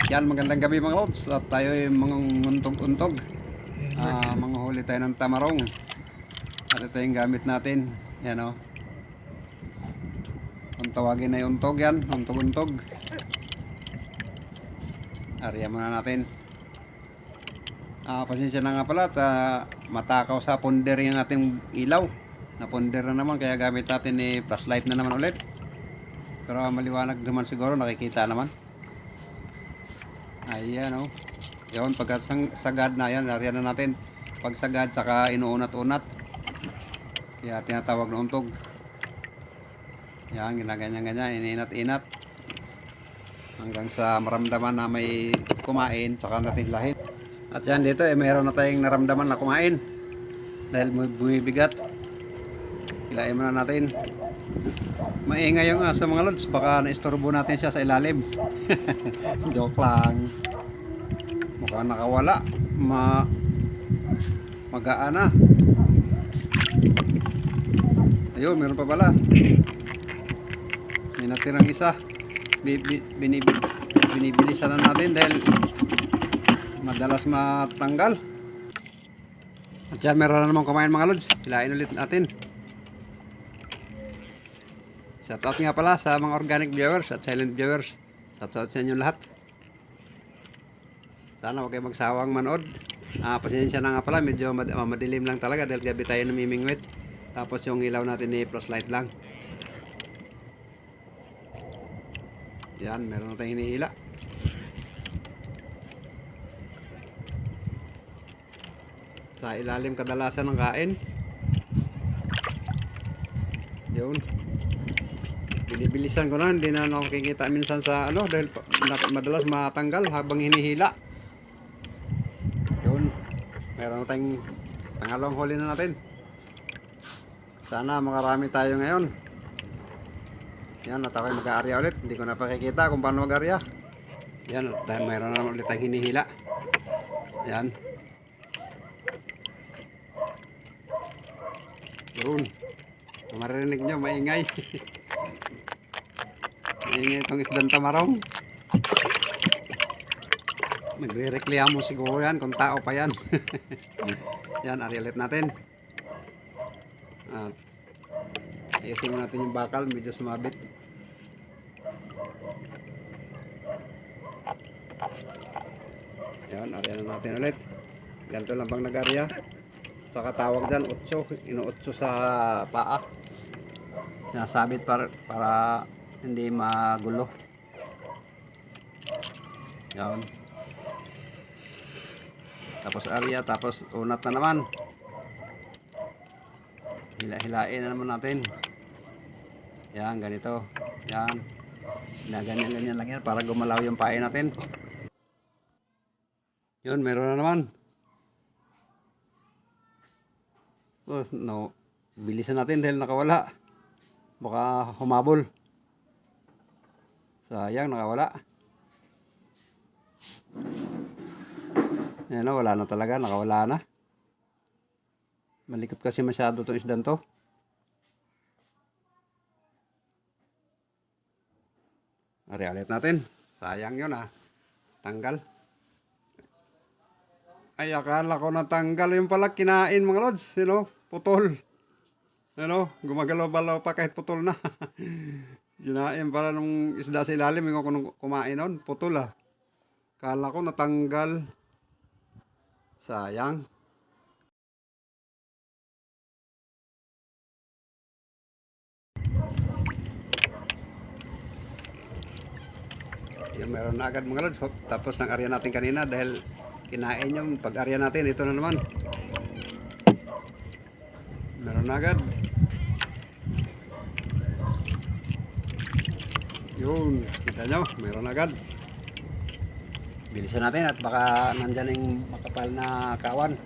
Yan, magandang gabi mga lods. At tayo ay mga untog-untog. Mga huli tayo ng tamarong. At ito yung gamit natin. Yan o. Kung tawagin ay untog yan. Untog-untog. Ariya muna natin. Pasensya na nga pala at matakaw sa ponder yung ating ilaw. Naponder na naman kaya gamit natin ni flashlight na naman ulit. Pero maliwanag naman siguro, nakikita naman. Ayan o. Yun, pagka sagad na yan, nariyan na natin. Pag sagad, saka inuunat-unat. Kaya tinatawag na untog. Yan, ginaganyan-ganyan, ininat-inat. Hanggang sa maramdaman na may kumain, saka natin lahin. At yan dito, mayroon na tayong naramdaman na kumain. Dahil bumibigat. Kilain muna natin. Maingay yung sa mga lods, baka naistorbo natin siya sa ilalim. Joke lang. Mukhang nakawala. Magaan na. Ayun, meron pa pala. May natirang isa. Binibilisan na natin dahil madalas matanggal. At yan, meron na naman kumain mga lods. Hilain ulit natin. Shoutout nga pala sa mga organic viewers at silent viewers. Shoutout sa inyo lahat. Sana huwag kayo magsawang manood. Pasensya na nga pala, medyo madilim lang talaga dahil gabi tayo namimingwit. Tapos yung ilaw natin ni flashlight lang. Yan, meron na tayong hinihila. Sa ilalim kadalasan ng kain. Yun. Binibilisan ko na, hindi na nakikita minsan sa ano dahil madalas matanggal habang hinihila. Yun, meron na tayong pangalawang huli na natin. Sana makarami tayo ngayon. Yan, at ako'y mag-aarya ulit. Hindi ko na pakikita kung paano mag-aarya. Yan, dahil mayroon na ulit tayong hinihila. Yan. Yun. Maririnig nyo, maingay. Maingay itong isdang tamarong. Nagre-reklamo siguro yan kung tao pa yan. Yan, ari ulit natin. At ayusin mo natin yung bakal, medyo sumabit. Yan, ari na natin ulit. Ganito lang bang nag-arya. Saka tawag dyan, utso. Inuutso sa paa. Sinasabit para hindi magulo. Yan. Tapos area, tapos unat na naman. Hila-hilain na naman natin. Yan, ganito. Yan. Ganyan-ganyan lang yan para gumalaw yung pain natin. Yun, meron na naman. So, no, bilisan natin dahil nakawala. Baka humabol. Sayang, nakawala. Yan na, wala na talaga, nakawala na. Malikot kasi masyado itong isdan to. Ari-alit natin. Sayang yun tanggal. Ay, akala ko natanggal yung pala kinain mga lods. Putol. Gumagalaw-balaw pa kahit putol na. Kinain pala nung isda sa ilalim. Yung kumain nun, putol Akala ko natanggal. Sayang. Yan, meron na agad mga lods. Tapos nang arya natin kanina dahil kinain yung pag-arya natin. Ito na naman. Meron na agad. Yun, kita nyo, meron na agad. Bilisan natin at baka nandyan yung makapal na kawan.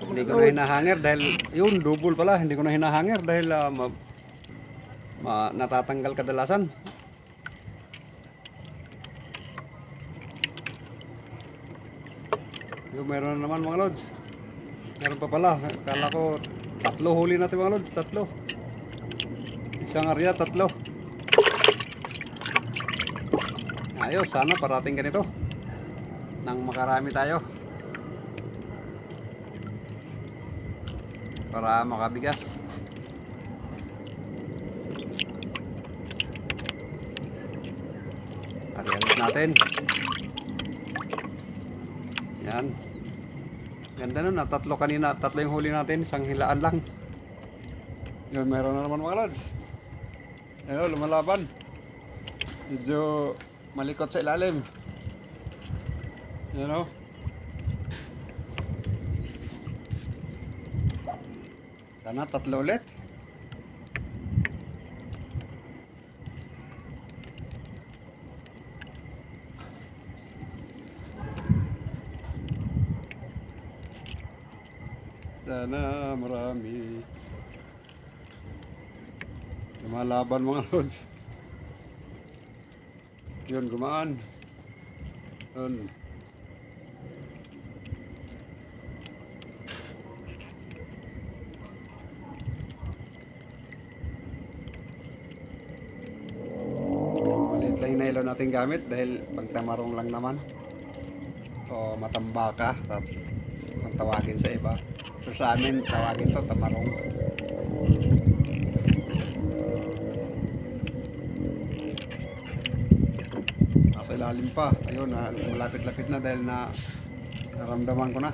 Hindi ko na hinahanger dahil yun, double pala. Hindi ko na hinahanger dahil natatanggal kadalasan. Yung meron na naman mga lods. Meron pa pala. Akala ko 3 huli natin mga lods. 3. Isang arya, 3. Ayos, sana parating ganito. Nang makarami tayo. Para makabigas. Arialis natin. Yan. Ganda nun, tatlo kanina, tatlo yung huli natin, isang hilaan lang. Yun, meron na naman mga lods. Ayun, lumalaban. Medyo malikot sa ilalim. Yan o. Sana tatlo ulit. Sana marami. Lumalaban mga lods. Yun, gumaan. Yun. Maliit lang yung nailaw natin gamit dahil pagtamarong lang naman. O matambaka. Kung tawagin sa iba. Pero sa amin, tawagin to tamarong. Nasa ilalim pa. Ayun, malapit-lapit na dahil naramdaman ko na.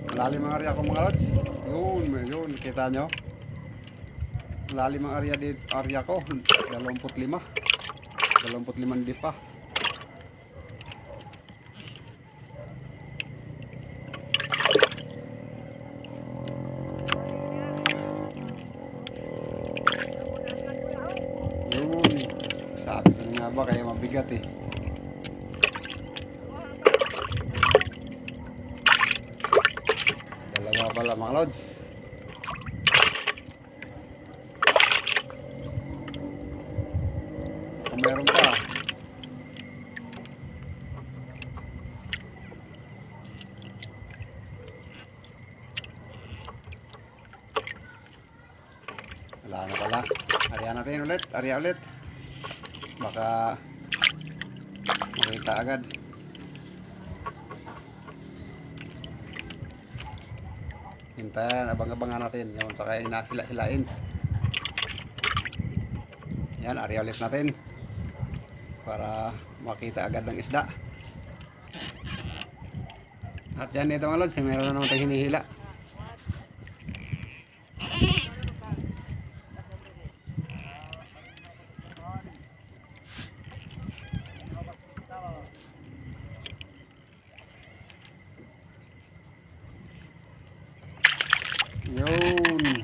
Malalim ang area ko mga lods. Yun, kita nyo. Malalim ang area ko. 25. 25 di pa. Yun. Sabi ko nga ba kaya mabigat eh. Dalawa pala mga lods. Kung meron pa. Wala na pala. Area ulit. Baka makita agad. Hintayan, abang-abangan natin. Yung saka hila-hilain. Yan, area ulit natin. Para makita agad ng isda. At yan dito mga lods, meron na naman tayong hinihila. Yun.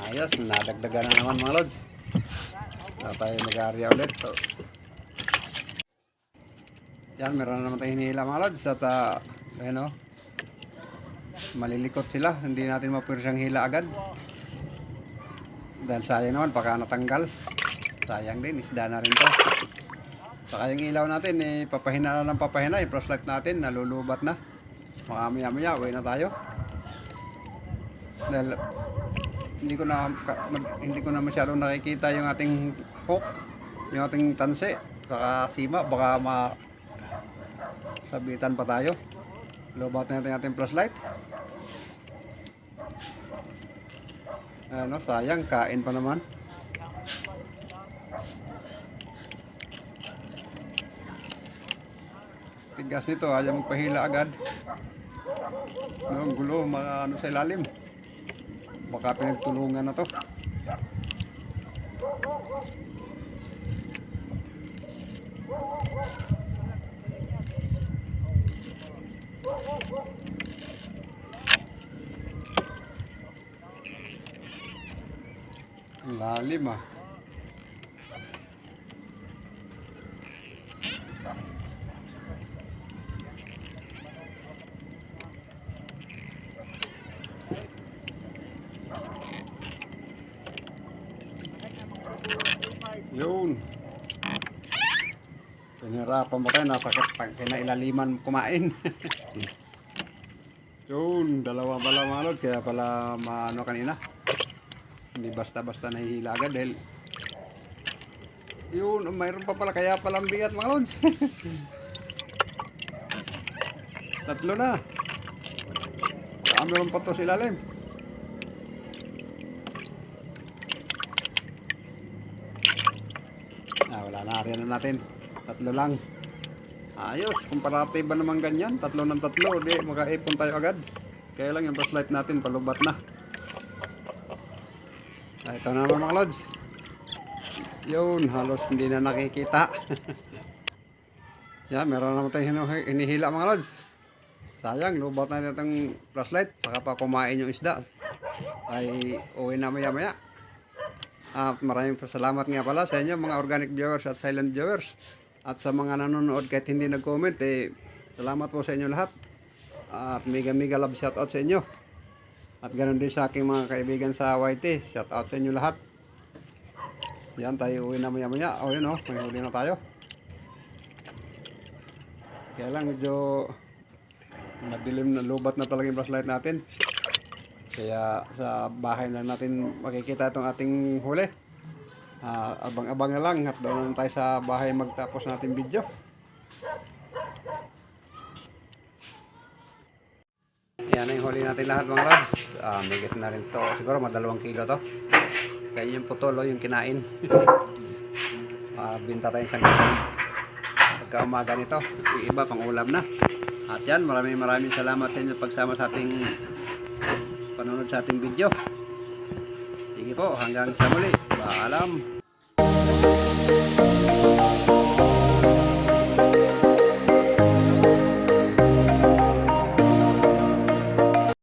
Ayos, nadagdagan na naman mga lods. Na tayo mag-area ulit. So, yan, meron na naman tayo hinihila mga lods. At ayun o, malilikot sila. Hindi natin mapirsang hila agad. Dahil sayang naman, baka natanggal. Sayang din, isda na rin to. Saka yung ilaw natin, papahina na ng papahina. I-flashlight natin, nalulubat na. Maya-maya, uwi na tayo. Dahil hindi ko na masyadong nakikita yung ating hook, yung ating tanse, saka sima. Baka masabitan pa tayo. Lubat natin yung ating flashlight. Ano, sayang, kain pa naman. Tigas nito, ayaw magpahila agad. Ang gulo, ano sa ilalim. Baka pinagtulungan na to. Ang lalim ah. Yun. Pinahirapan mo tayo, nasa kinailaliman kumain. Yun, dalawa pala mga lods, kaya pala maano kanina. Hindi basta-basta nahihila agad dahil yun, mayroon pa pala kaya palang bigat mga lods. Tatlo na. Meron pa to sa ilalim. Wala na, ariyan na natin. Tatlo lang. Ayos, kumparative ba naman ganyan? Tatlo ng tatlo, di makaipon tayo agad. Kaya lang yung flashlight natin, palubat na. Ito na naman mga lods. Yun, halos hindi na nakikita. Yan, meron naman tayong hinihila mga lods. Sayang, lubat na itong flashlight. Saka pa kumain yung isda. Ay, uwi na maya maya. Maraming salamat nga pala sa inyo mga organic viewers at silent viewers. At sa mga nanonood kahit hindi nag-comment, salamat po sa inyo lahat. At mega love shoutout sa inyo. At ganoon din sa aking mga kaibigan sa YT. Shoutout sa inyo lahat. Yan, tayo uwi na maya maya. O yun may huli na tayo. Kaya lang medyo madilim na, lubat na talaga yung flashlight natin. Kaya sa bahay na natin makikita itong ating huli. Abang-abang na lang at doon tayo sa bahay magtapos natin video. Yan ang huli natin lahat mga lads. Migit na rin to. Siguro mga 2 kilo to. Kaya yung putolo yung kinain. Binta tayong sangkano. Pagka umaga nito, yung iba pang ulam na. At yan, maraming salamat sa inyo pagsama sa ating panonood sa ating video. Sige po, hanggang sa muli. Paalam.